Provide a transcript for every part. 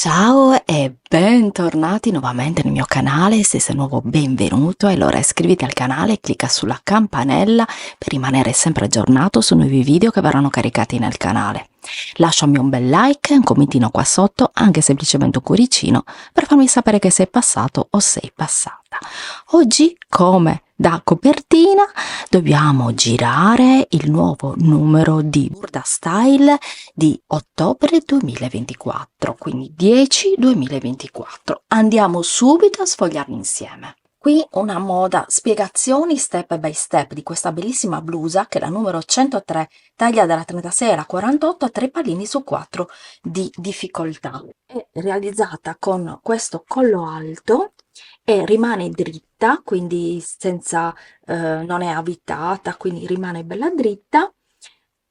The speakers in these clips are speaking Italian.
Ciao e bentornati nuovamente nel mio canale. Se sei nuovo, benvenuto. E allora iscriviti al canale e clicca sulla campanella per rimanere sempre aggiornato su nuovi video che verranno caricati nel canale. Lasciami un bel like e un commentino qua sotto, anche semplicemente un cuoricino, per farmi sapere che sei passato o sei passata. Oggi, come da copertina, dobbiamo girare il nuovo numero di Burda Style di ottobre 2024, quindi 10-2024. Andiamo subito a sfogliarli insieme. Qui una moda spiegazioni step by step di questa bellissima blusa che è la numero 103, taglia dalla 36 alla 48 a 3 pallini su 4 di difficoltà. È realizzata con questo collo alto e rimane dritta, quindi senza, non è avvitata, quindi rimane bella dritta.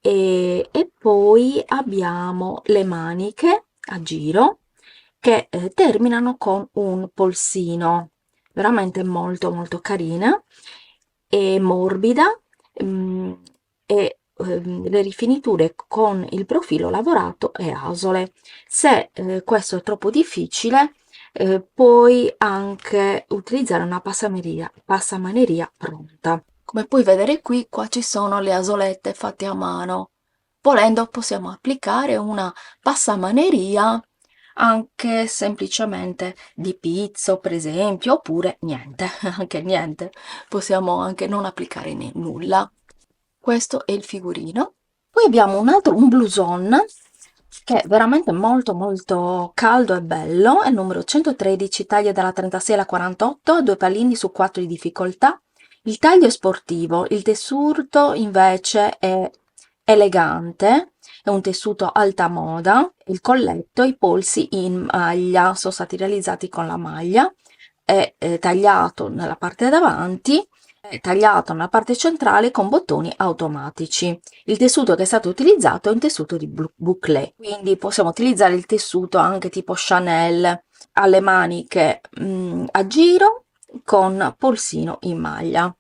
E poi abbiamo le maniche a giro che terminano con un polsino, veramente molto molto carina e morbida, e le rifiniture con il profilo lavorato e asole. Se questo è troppo difficile, puoi anche utilizzare una passamaneria pronta. Come puoi vedere qui, qua ci sono le asolette fatte a mano. Volendo possiamo applicare una passamaneria anche semplicemente di pizzo, per esempio, oppure niente, anche niente. Possiamo anche non applicare nulla. Questo è il figurino. Poi abbiamo un blouson che è veramente molto molto caldo e bello, è il numero 113, taglia dalla 36 alla 48, 2 pallini su 4 di difficoltà. Il taglio è sportivo, il tessuto invece è elegante, è un tessuto alta moda, il colletto e i polsi in maglia sono stati realizzati con la maglia, è tagliato nella parte davanti, è tagliato nella parte centrale con bottoni automatici. Il tessuto che è stato utilizzato è un tessuto di bouclé, quindi possiamo utilizzare il tessuto anche tipo Chanel, alle maniche a giro con polsino in maglia.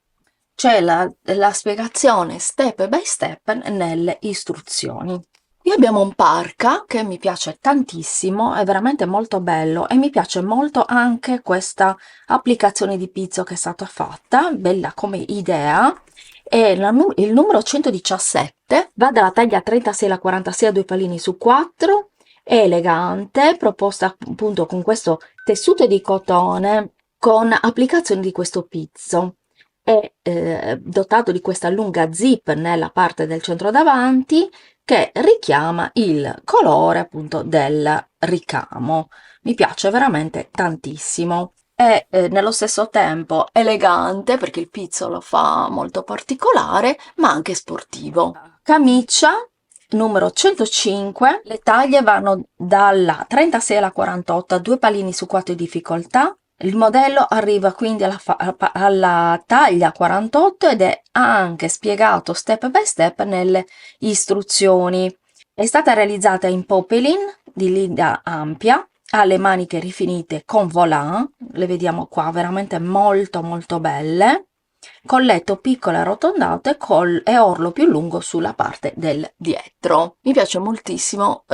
C'è la spiegazione step by step nelle istruzioni. Qui abbiamo un parka che mi piace tantissimo, è veramente molto bello e mi piace molto anche questa applicazione di pizzo che è stata fatta, bella come idea. E il numero 117 va dalla taglia 36 alla 46 a 2 pallini su 4, è elegante, proposta appunto con questo tessuto di cotone con applicazione di questo pizzo. È dotato di questa lunga zip nella parte del centro davanti che richiama il colore appunto del ricamo. Mi piace veramente tantissimo. È nello stesso tempo elegante perché il pizzo lo fa molto particolare, ma anche sportivo. Camicia numero 105, le taglie vanno dalla 36 alla 48 a 2 pallini su 4 di difficoltà. Il modello arriva quindi alla taglia 48 ed è anche spiegato step by step nelle istruzioni. È stata realizzata in popeline di linea ampia, ha le maniche rifinite con volant, le vediamo qua veramente molto molto belle, colletto piccolo e arrotondato e orlo più lungo sulla parte del dietro. Mi piace moltissimo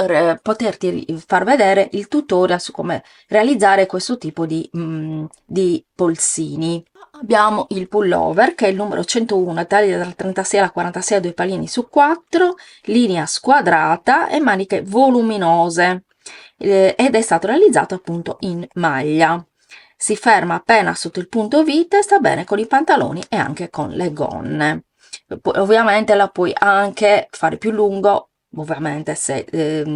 poterti far vedere il tutorial su come realizzare questo tipo di polsini. Abbiamo il pullover che è il numero 101, taglia dal 36 alla 46 a 2 pallini su 4, linea squadrata e maniche voluminose, ed è stato realizzato appunto in maglia. Si ferma appena sotto il punto vite, sta bene con i pantaloni e anche con le gonne. Ovviamente la puoi anche fare più lungo, ovviamente se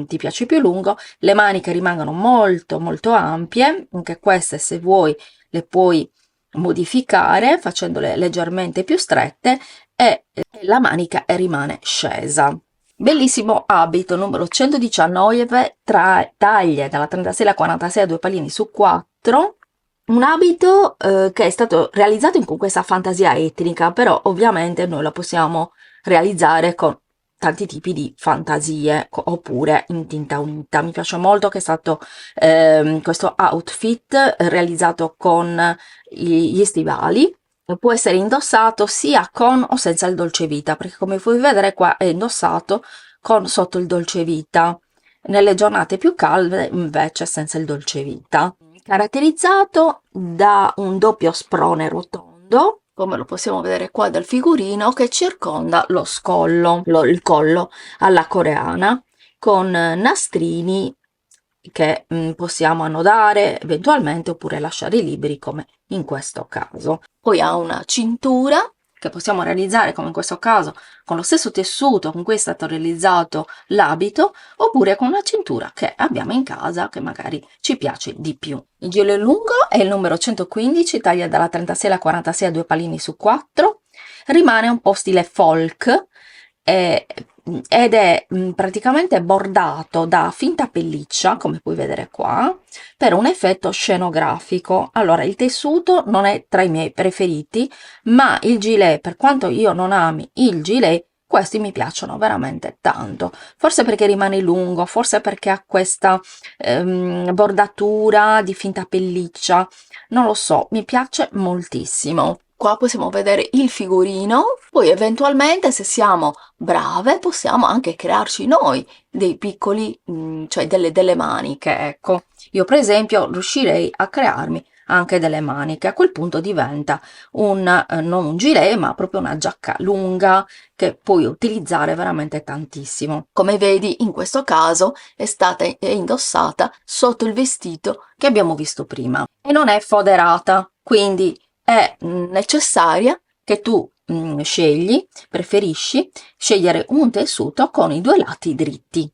ti piace più lungo. Le maniche rimangono molto molto ampie, anche queste se vuoi le puoi modificare facendole leggermente più strette e la manica rimane scesa. Bellissimo abito numero 119, taglie dalla 36 alla 46 a 2 pallini su 4. Un abito che è stato realizzato con questa fantasia etnica, però ovviamente noi lo possiamo realizzare con tanti tipi di fantasie oppure in tinta unita. Mi piace molto che è stato questo outfit realizzato con gli stivali. Può essere indossato sia con o senza il dolcevita, perché come puoi vedere qua è indossato con sotto il dolcevita. nelle giornate più calde invece senza il dolcevita. Caratterizzato da un doppio sprone rotondo, come lo possiamo vedere qua dal figurino, che circonda lo scollo, il collo alla coreana, con nastrini che possiamo annodare eventualmente oppure lasciare liberi come in questo caso. Poi ha una cintura che possiamo realizzare come in questo caso con lo stesso tessuto con cui è stato realizzato l'abito, oppure con una cintura che abbiamo in casa che magari ci piace di più. Il gilet lungo è il numero 115, taglia dalla 36 alla 46 a 2 pallini su 4, rimane un po' stile folk ed è praticamente bordato da finta pelliccia, come puoi vedere qua, per un effetto scenografico. Allora, il tessuto non è tra i miei preferiti, ma il gilet, per quanto io non ami il gilet, questi mi piacciono veramente tanto, forse perché rimane lungo, forse perché ha questa bordatura di finta pelliccia, non lo so, mi piace moltissimo. Qua possiamo vedere il figurino, poi eventualmente se siamo brave possiamo anche crearci noi dei piccoli, cioè delle maniche, ecco. Io per esempio riuscirei a crearmi anche delle maniche, a quel punto diventa non un gilet ma proprio una giacca lunga che puoi utilizzare veramente tantissimo. Come vedi in questo caso è indossata sotto il vestito che abbiamo visto prima e non è foderata, quindi è necessaria che tu preferisci scegliere un tessuto con i 2 lati dritti.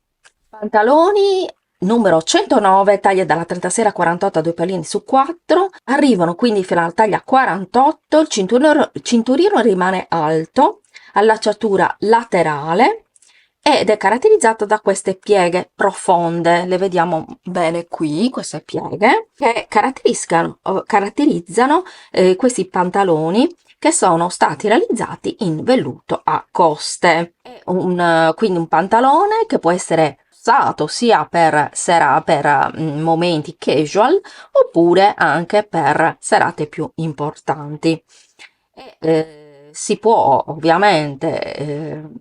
Pantaloni numero 109, taglia dalla 36 alla 48 a 2 pallini su 4, arrivano quindi fino alla taglia 48, il cinturino rimane alto, allacciatura laterale ed è caratterizzato da queste pieghe profonde, le vediamo bene qui, queste pieghe, che caratterizzano questi pantaloni che sono stati realizzati in velluto a coste. Quindi un pantalone che può essere usato sia per momenti casual oppure anche per serate più importanti. Si può ovviamente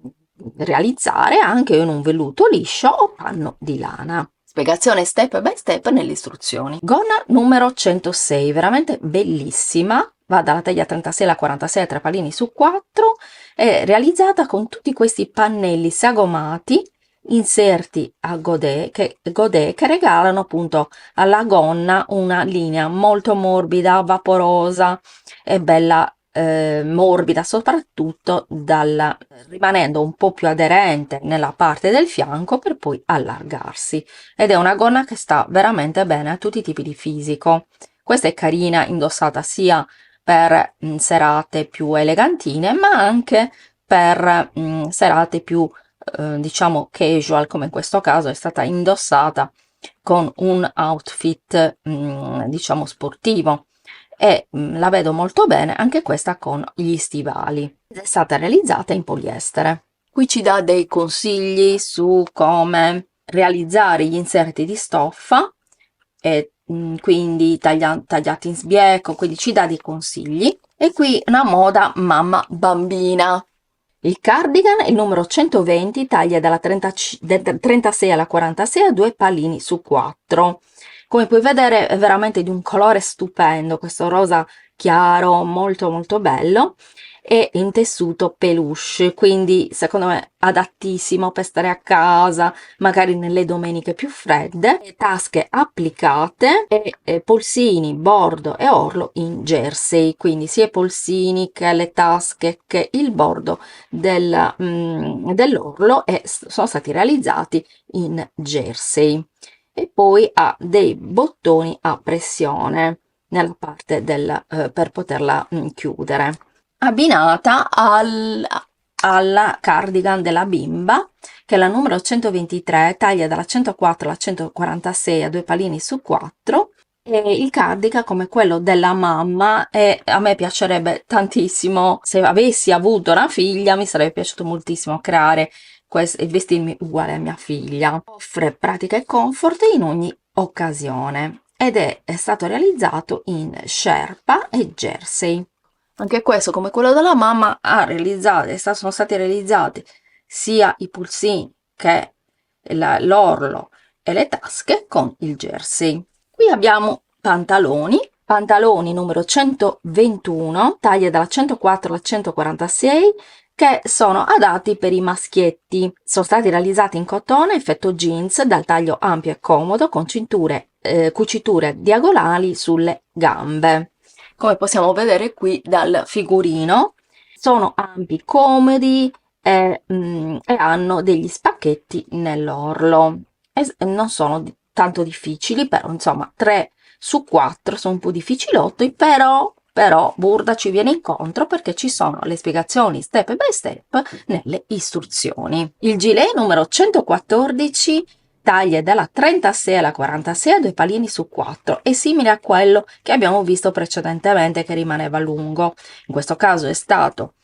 realizzare anche in un velluto liscio o panno di lana. Spiegazione step by step nelle istruzioni. Gonna numero 106, veramente bellissima, va dalla taglia 36 alla 46 a 3 pallini su 4, è realizzata con tutti questi pannelli sagomati inserti a godè che regalano appunto alla gonna una linea molto morbida, vaporosa e bella morbida, soprattutto rimanendo un po' più aderente nella parte del fianco per poi allargarsi, ed è una gonna che sta veramente bene a tutti i tipi di fisico. Questa è carina indossata sia per serate più elegantine ma anche per serate più diciamo casual, come in questo caso è stata indossata con un outfit diciamo sportivo, e la vedo molto bene anche questa con gli stivali. È stata realizzata in poliestere. Qui ci dà dei consigli su come realizzare gli inserti di stoffa e quindi tagliati in sbieco, quindi ci dà dei consigli. E qui una moda mamma bambina. Il cardigan è il numero 120, taglia dalla 36 alla 46 a 2 pallini su 4. Come puoi vedere è veramente di un colore stupendo, questo rosa chiaro, molto molto bello, e in tessuto peluche, quindi secondo me adattissimo per stare a casa, magari nelle domeniche più fredde. Tasche applicate e polsini, bordo e orlo in jersey, quindi sia i polsini che le tasche che il bordo dell'orlo sono stati realizzati in jersey. E poi ha dei bottoni a pressione nella parte per poterla chiudere, abbinata alla cardigan della bimba, che è la numero 123, taglia dalla 104 alla 146 a 2 pallini su 4, e il cardigan come quello della mamma, e a me piacerebbe tantissimo, se avessi avuto una figlia mi sarebbe piaciuto moltissimo creare e vestirmi uguale a mia figlia. Offre pratica e comfort in ogni occasione ed è stato realizzato in sherpa e jersey. Anche questo, come quello della mamma, sono stati realizzati sia i pulsini che l'orlo e le tasche con il jersey. Qui abbiamo pantaloni numero 121, taglie dalla 104 alla 146, che sono adatti per i maschietti. Sono stati realizzati in cotone effetto jeans dal taglio ampio e comodo con cuciture diagonali sulle gambe. Come possiamo vedere qui dal figurino, sono ampi, comodi e hanno degli spacchetti nell'orlo. Non sono tanto difficili, però insomma 3 su 4 sono un po' difficilotti, però Burda ci viene incontro perché ci sono le spiegazioni step by step nelle istruzioni. Il gilet numero 114, taglie dalla 36 alla 46 a 2 palini su 4, è simile a quello che abbiamo visto precedentemente che rimaneva lungo. In questo caso è stato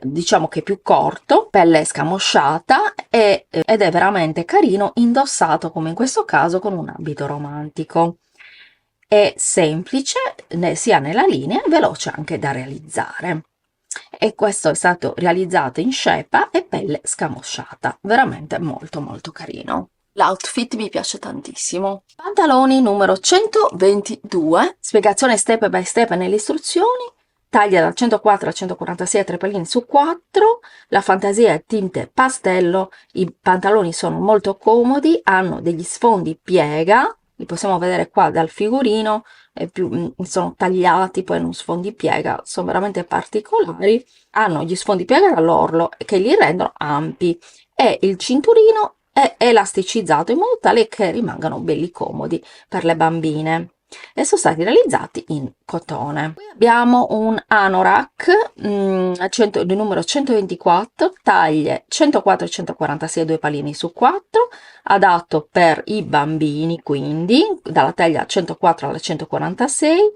diciamo che più corto, pelle scamosciata ed è veramente carino indossato come in questo caso con un abito romantico. È semplice sia nella linea e veloce anche da realizzare, e questo è stato realizzato in scepa e pelle scamosciata, veramente molto molto carino. L'outfit mi piace tantissimo. Pantaloni numero 122, spiegazione step by step nelle istruzioni, taglia dal 104 al 146 a 3 palline su 4, la fantasia è tinte pastello, i pantaloni sono molto comodi, hanno degli sfondi piega, li possiamo vedere qua dal figurino, sono tagliati poi in un sfondi piega, sono veramente particolari, hanno gli sfondi piega dall'orlo che li rendono ampi e il cinturino è elasticizzato in modo tale che rimangano belli comodi per le bambine e sono stati realizzati in cotone. Qui abbiamo un anorak di numero 124, taglie 104 e 146, 2 palini su 4, adatto per i bambini, quindi dalla taglia 104 alla 146,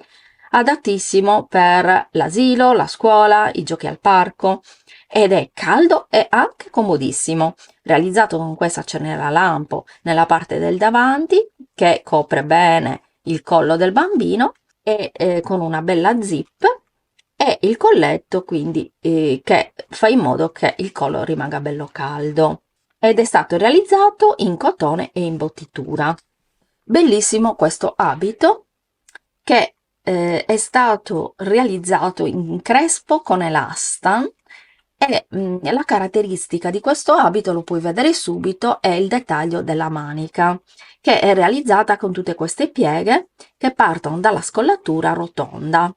adattissimo per l'asilo, la scuola, i giochi al parco, ed è caldo e anche comodissimo, realizzato con questa cerniera lampo nella parte del davanti che copre bene il collo del bambino e con una bella zip, e il colletto quindi che fa in modo che il collo rimanga bello caldo, ed è stato realizzato in cotone e in bottitura. Bellissimo questo abito che è stato realizzato in crespo con elastan, e la caratteristica di questo abito, lo puoi vedere subito, è il dettaglio della manica, che è realizzata con tutte queste pieghe che partono dalla scollatura rotonda.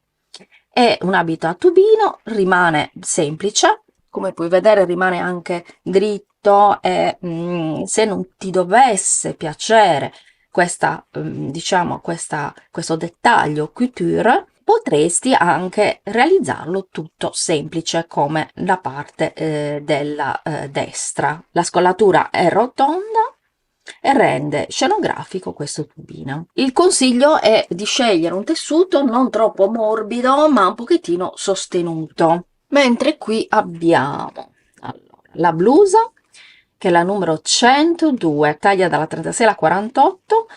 È un abito a tubino, rimane semplice, come puoi vedere rimane anche dritto, e se non ti dovesse piacere questo dettaglio couture, potresti anche realizzarlo tutto semplice come la parte della destra. La scollatura è rotonda e rende scenografico questo tubino. Il consiglio è di scegliere un tessuto non troppo morbido ma un pochettino sostenuto. Mentre qui abbiamo la blusa, che è la numero 102, taglia dalla 36 alla 48,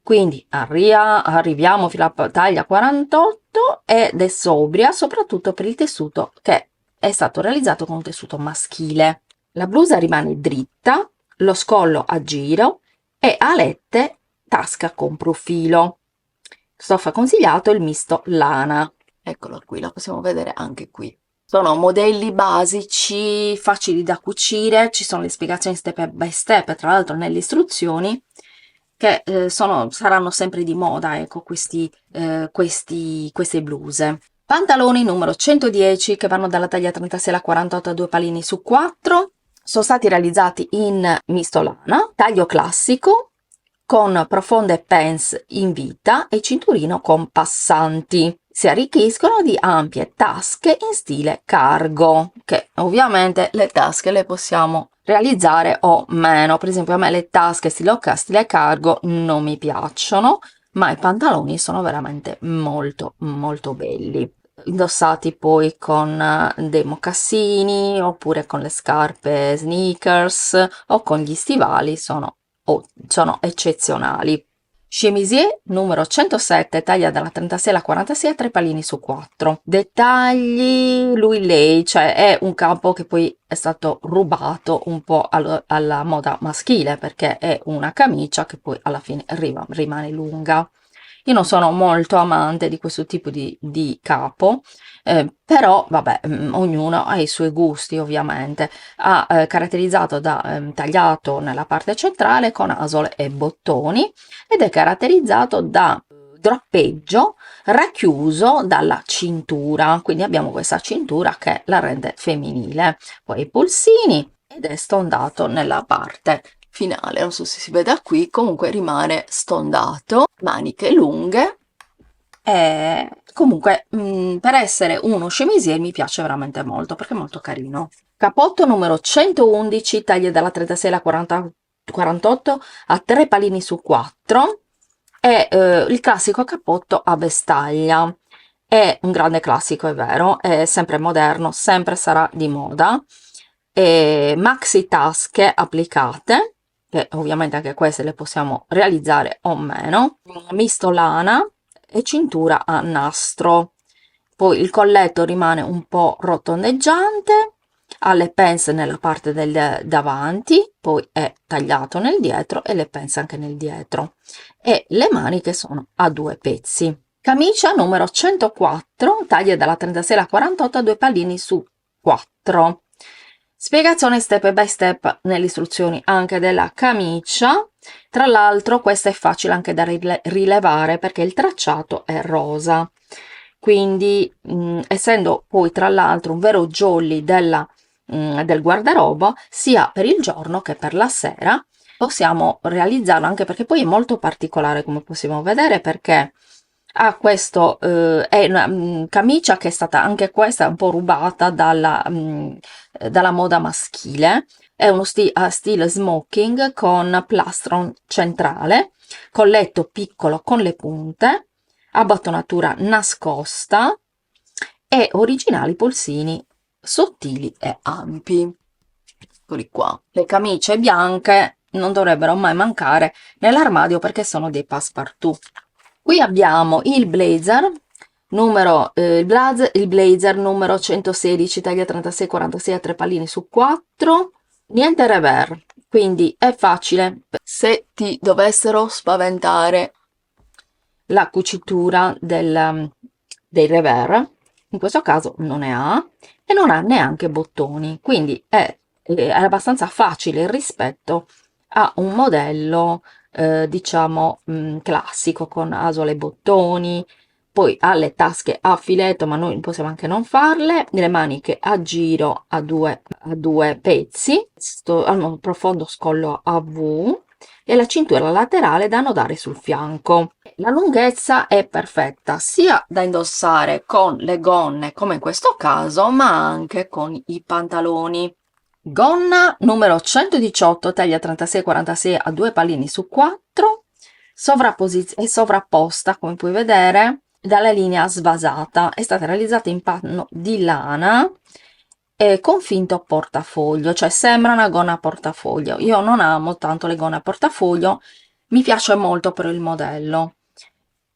quindi arriviamo fino alla taglia 48 ed è sobria, soprattutto per il tessuto che è stato realizzato con un tessuto maschile. La blusa rimane dritta, lo scollo a giro e alette tasca con profilo. Stoffa consigliato il misto lana. Eccolo qui, lo possiamo vedere anche qui. Sono modelli basici, facili da cucire, ci sono le spiegazioni step by step, tra l'altro nelle istruzioni, che saranno sempre di moda, ecco, queste bluse. Pantaloni numero 110 che vanno dalla taglia 36 alla 48 a 2 palini su 4, sono stati realizzati in misto lana, taglio classico, con profonde pants in vita e cinturino con passanti. Si arricchiscono di ampie tasche in stile cargo, che ovviamente le tasche le possiamo realizzare o meno. Per esempio a me le tasche stile cargo non mi piacciono, ma i pantaloni sono veramente molto molto belli, indossati poi con dei mocassini oppure con le scarpe sneakers o con gli stivali sono eccezionali. Chemisier numero 107, taglia dalla 36 alla 46 a 3 pallini su 4. Dettagli lui lei, cioè è un capo che poi è stato rubato un po' alla moda maschile, perché è una camicia che poi alla fine rimane lunga. Io non sono molto amante di questo tipo di capo, però vabbè, ognuno ha i suoi gusti ovviamente. Ha caratterizzato da tagliato nella parte centrale con asole e bottoni ed è caratterizzato da drappeggio racchiuso dalla cintura, quindi abbiamo questa cintura che la rende femminile, poi i polsini ed è stondato nella parte finale, non so se si vede qui, comunque rimane stondato, maniche lunghe e comunque per essere uno chemisier mi piace veramente molto perché è molto carino. Capotto numero 111, taglie dalla 36 alla 48 a 3 pallini su 4, è il classico cappotto a vestaglia. È un grande classico, è vero, è sempre moderno, sempre sarà di moda. E maxi tasche applicate, che ovviamente anche queste le possiamo realizzare o meno, misto lana e cintura a nastro. Poi il colletto rimane un po' rotondeggiante, ha le pence nella parte del davanti, poi è tagliato nel dietro e le pence anche nel dietro, e le maniche sono a 2 pezzi. Camicia numero 104, taglie dalla 36 alla 48 a 2 pallini su 4. Spiegazione step by step nelle istruzioni anche della camicia. Tra l'altro questa è facile anche da rilevare perché il tracciato è rosa, quindi essendo poi tra l'altro un vero jolly del guardaroba, sia per il giorno che per la sera possiamo realizzarlo, anche perché poi è molto particolare, come possiamo vedere, perché ha questo è una camicia che è stata anche questa un po' rubata dalla moda maschile. È uno stile smoking con plastron centrale, colletto piccolo con le punte, abbottonatura nascosta e originali polsini sottili e ampi. Eccoli qua. Le camicie bianche non dovrebbero mai mancare nell'armadio perché sono dei passepartout. Qui abbiamo il blazer il blazer numero 116, taglia 36-46 a 3 pallini su 4, niente revers, quindi è facile se ti dovessero spaventare la cucitura dei revers. In questo caso non ne ha e non ha neanche bottoni, quindi è abbastanza facile rispetto a un modello diciamo classico con asole e bottoni. Poi ha le tasche a filetto, ma noi possiamo anche non farle, le maniche a giro a due pezzi, hanno un profondo scollo a V e la cintura laterale da annodare sul fianco. La lunghezza è perfetta sia da indossare con le gonne come in questo caso, ma anche con i pantaloni. Gonna numero 118, taglia 36-46 a 2 pallini su 4, è sovrapposta come puoi vedere dalla linea svasata, è stata realizzata in panno di lana e con finto portafoglio, cioè sembra una gonna a portafoglio. Io non amo tanto le gonne a portafoglio, mi piace molto per il modello,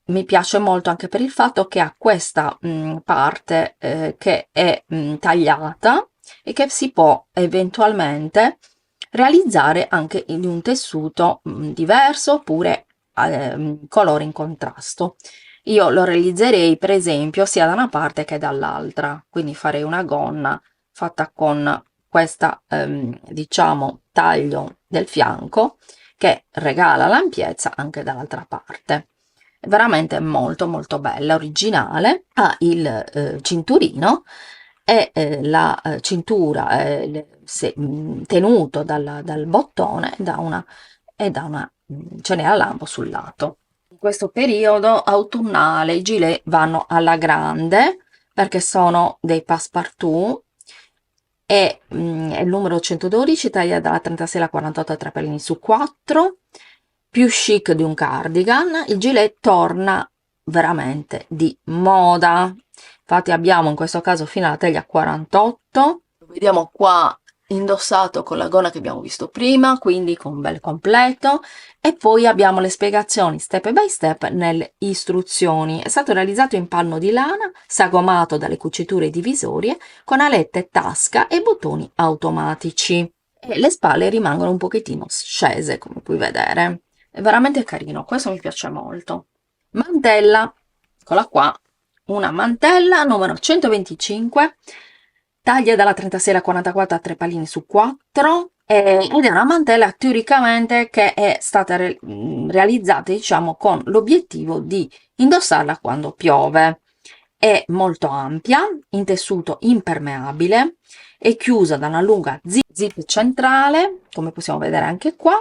mi piace molto anche per il fatto che ha questa parte che è tagliata e che si può eventualmente realizzare anche in un tessuto diverso oppure colore in contrasto. Io lo realizzerei per esempio sia da una parte che dall'altra, quindi farei una gonna fatta con questa diciamo taglio del fianco che regala l'ampiezza anche dall'altra parte. È veramente molto molto bella, originale, ha il cinturino e la cintura tenuto dal bottone ce n'è a lampo sul lato. In questo periodo autunnale i gilet vanno alla grande perché sono dei passepartout e è il numero 112, taglia dalla 36 alla 48 a 3 pallini su 4, più chic di un cardigan. Il gilet torna veramente di moda, infatti abbiamo in questo caso fino alla taglia 48, lo vediamo qua indossato con la gonna che abbiamo visto prima, quindi con un bel completo, E poi abbiamo le spiegazioni step by step nelle istruzioni. È stato realizzato in panno di lana, sagomato dalle cuciture divisorie, con alette tasca e bottoni automatici. E le spalle rimangono un pochettino scese, come puoi vedere. È veramente carino, questo mi piace molto. Mantella, eccola qua, una mantella numero 125, taglia dalla 36 alla 44 a 3 pallini su 4, ed è una mantella teoricamente che è stata realizzata, diciamo, con l'obiettivo di indossarla quando piove. È molto ampia, in tessuto impermeabile, è chiusa da una lunga zip centrale, come possiamo vedere anche qua,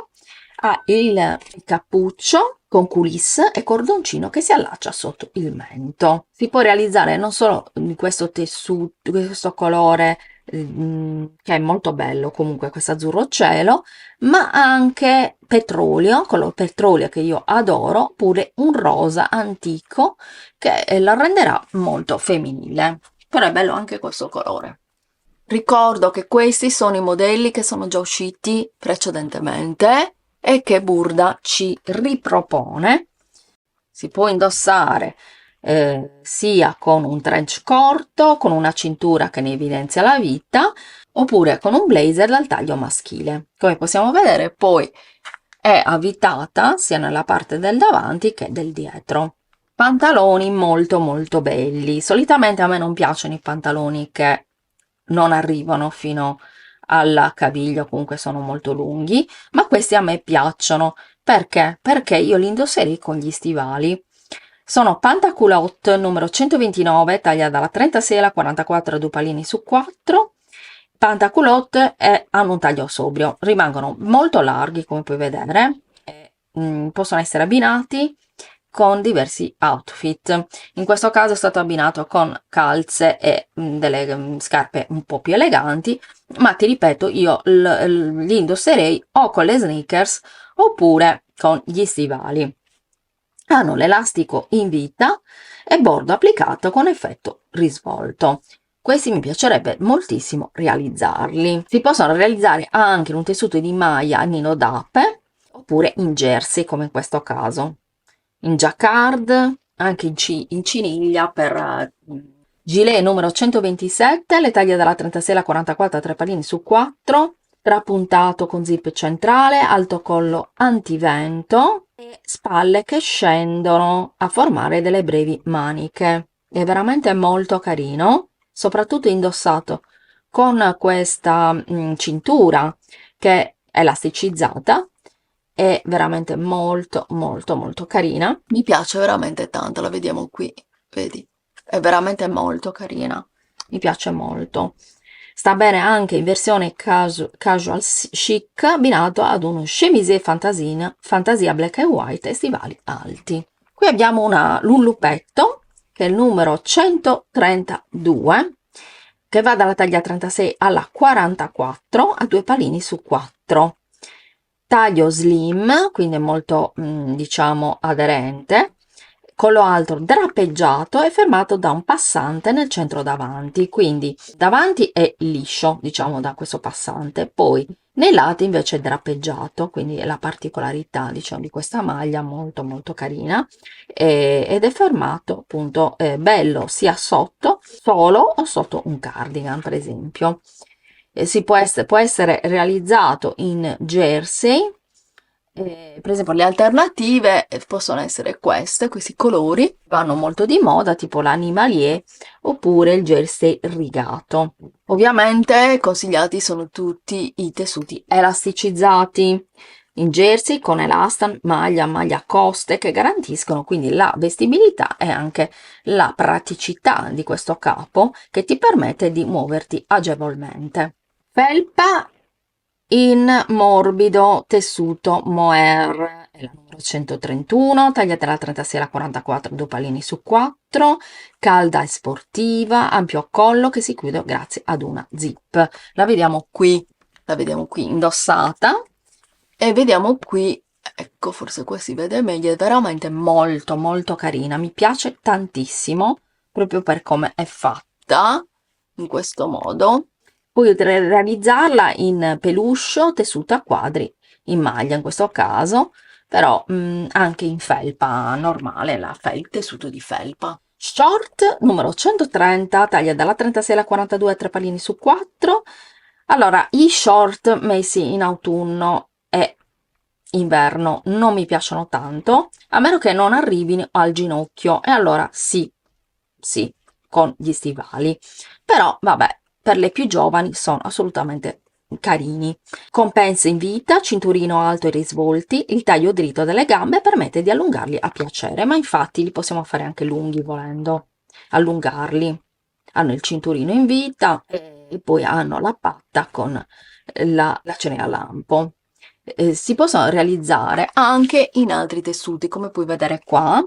ha il cappuccio con coulisse e cordoncino che si allaccia sotto il mento. Si può realizzare non solo di questo tessuto, questo colore che è molto bello, comunque questo azzurro cielo, ma anche petrolio, color petrolio che io adoro, oppure un rosa antico che la renderà molto femminile. Però è bello anche questo colore. Ricordo che questi sono i modelli che sono già usciti precedentemente e che Burda ci ripropone. Si può indossare sia con un trench corto, con una cintura che ne evidenzia la vita, oppure con un blazer dal taglio maschile. Come possiamo vedere, poi è avvitata sia nella parte del davanti che del dietro. Pantaloni molto molto belli. Solitamente a me non piacciono i pantaloni che non arrivano fino alla caviglia, comunque sono molto lunghi, ma questi a me piacciono. Perché? Perché io li indosserei con gli stivali. Sono pantaculotte numero 129, taglia dalla 36 alla 44 a 2 pallini su 4. Pantaculotte hanno un taglio sobrio, rimangono molto larghi come puoi vedere, e, possono essere abbinati con diversi outfit. In questo caso è stato abbinato con calze e delle scarpe un po' più eleganti, ma ti ripeto, io li indosserei o con le sneakers oppure con gli stivali. Hanno l'elastico in vita e bordo applicato con effetto risvolto. Questi mi piacerebbe moltissimo realizzarli. Si possono realizzare anche in un tessuto di maglia a nino d'ape oppure in jersey, come in questo caso. In jacquard, anche in ciniglia per gilet numero 127, le taglie dalla 36 alla 44 a 3 pallini su 4, trapuntato con zip centrale, alto collo antivento e spalle che scendono a formare delle brevi maniche. È veramente molto carino, soprattutto indossato con questa cintura che è elasticizzata. È veramente molto molto molto carina, mi piace veramente tanto, la vediamo qui, vedi, è veramente molto carina, mi piace molto. Sta bene anche in versione casual chic abbinato ad uno chemise fantasia black and white e stivali alti. Qui abbiamo un luppetto che è il numero 132, che va dalla taglia 36 alla 44 a 2 pallini su 4. Taglio slim, quindi è molto diciamo aderente, collo alto drappeggiato e fermato da un passante nel centro davanti, quindi davanti è liscio, diciamo, da questo passante, poi nei lati invece è drappeggiato, quindi è la particolarità, diciamo, di questa maglia molto molto carina, ed è fermato appunto bello sia sotto solo o sotto un cardigan, per esempio. Può essere realizzato in jersey, per esempio le alternative possono essere questi colori vanno molto di moda, tipo l'animalier oppure il jersey rigato. Ovviamente consigliati sono tutti i tessuti elasticizzati in jersey con elastan, maglia coste, che garantiscono quindi la vestibilità e anche la praticità di questo capo, che ti permette di muoverti agevolmente. Felpa in morbido tessuto mohair, è la numero 131, taglia dalla 36 alla 44, 2 pallini su 4, calda e sportiva, ampio collo che si chiude grazie ad una zip. La vediamo qui indossata, e vediamo qui, ecco, forse qua si vede meglio, è veramente molto molto carina, mi piace tantissimo proprio per come è fatta in questo modo. Puoi realizzarla in peluche tessuta a quadri in maglia, in questo caso però anche in felpa normale, il tessuto di felpa. Short numero 130, taglia dalla 36 alla 42, 3 pallini su 4. Allora, i short messi in autunno e inverno non mi piacciono tanto, a meno che non arrivino al ginocchio, e allora sì, sì, con gli stivali. Però vabbè, per le più giovani sono assolutamente carini. Compensa in vita, cinturino alto e risvolti, il taglio dritto delle gambe permette di allungarli a piacere, ma infatti li possiamo fare anche lunghi volendo, allungarli. Hanno il cinturino in vita e poi hanno la patta con la cinghia a lampo. Si possono realizzare anche in altri tessuti, come puoi vedere qua,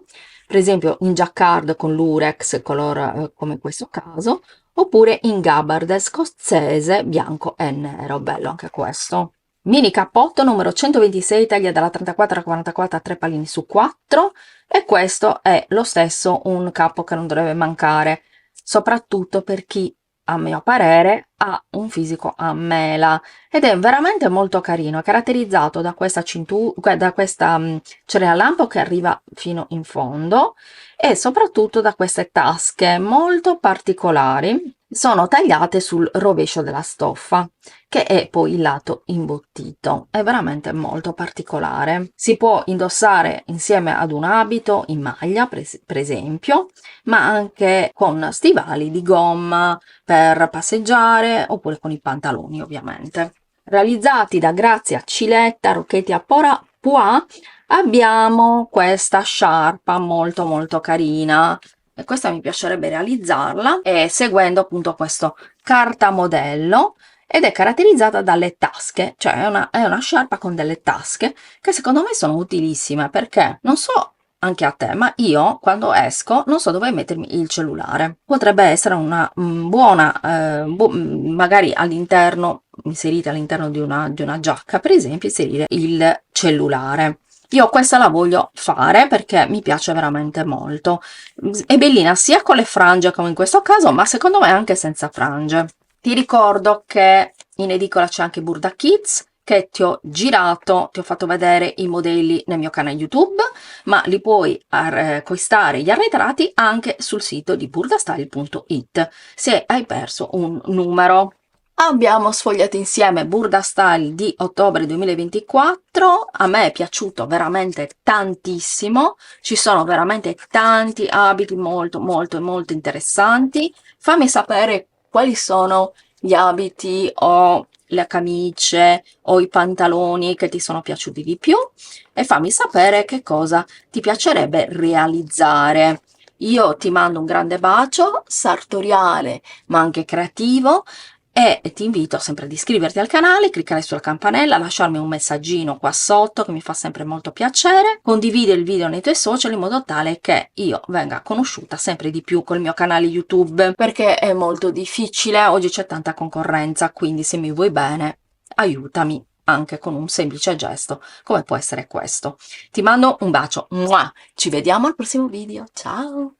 per esempio in jacquard con lurex color come in questo caso, oppure in gabard scozzese bianco e nero, bello anche questo. Mini cappotto numero 126, taglia dalla 34 alla 44 a 3 pallini su 4, e questo è lo stesso un capo che non dovrebbe mancare, soprattutto per chi, a mio parere, ha un fisico a mela, ed è veramente molto carino, è caratterizzato da questa cintura, da questa cinghia a lampo che arriva fino in fondo, e soprattutto da queste tasche molto particolari. Sono tagliate sul rovescio della stoffa, che è poi il lato imbottito, è veramente molto particolare. Si può indossare insieme ad un abito in maglia, per esempio, ma anche con stivali di gomma per passeggiare, oppure con i pantaloni ovviamente. Realizzati da Grazia Ciletta Rocchetti a Pois, abbiamo questa sciarpa molto carina, e questa mi piacerebbe realizzarla seguendo appunto questo cartamodello, ed è caratterizzata dalle tasche, cioè è una sciarpa con delle tasche che secondo me sono utilissime, perché non so anche a te, ma io quando esco non so dove mettermi il cellulare. Potrebbe essere una buona, magari all'interno, inserita all'interno di una giacca, per esempio, inserire il cellulare. Io questa la voglio fare perché mi piace veramente molto. È bellina sia con le frange come in questo caso, ma secondo me anche senza frange. Ti ricordo che in edicola c'è anche Burda Kids, che ti ho girato, ti ho fatto vedere i modelli nel mio canale YouTube, ma li puoi acquistare gli arretrati anche sul sito di burdastyle.it se hai perso un numero. Abbiamo sfogliato insieme Burda Style di ottobre 2024, a me è piaciuto veramente tantissimo, ci sono veramente tanti abiti molto interessanti. Fammi sapere quali sono gli abiti o le camicie o i pantaloni che ti sono piaciuti di più, e fammi sapere che cosa ti piacerebbe realizzare. Io ti mando un grande bacio sartoriale ma anche creativo, e ti invito sempre ad iscriverti al canale, cliccare sulla campanella, lasciarmi un messaggino qua sotto che mi fa sempre molto piacere, condividi il video nei tuoi social in modo tale che io venga conosciuta sempre di più col mio canale YouTube, perché è molto difficile, oggi c'è tanta concorrenza, quindi se mi vuoi bene aiutami anche con un semplice gesto come può essere questo. Ti mando un bacio, ci vediamo al prossimo video, ciao!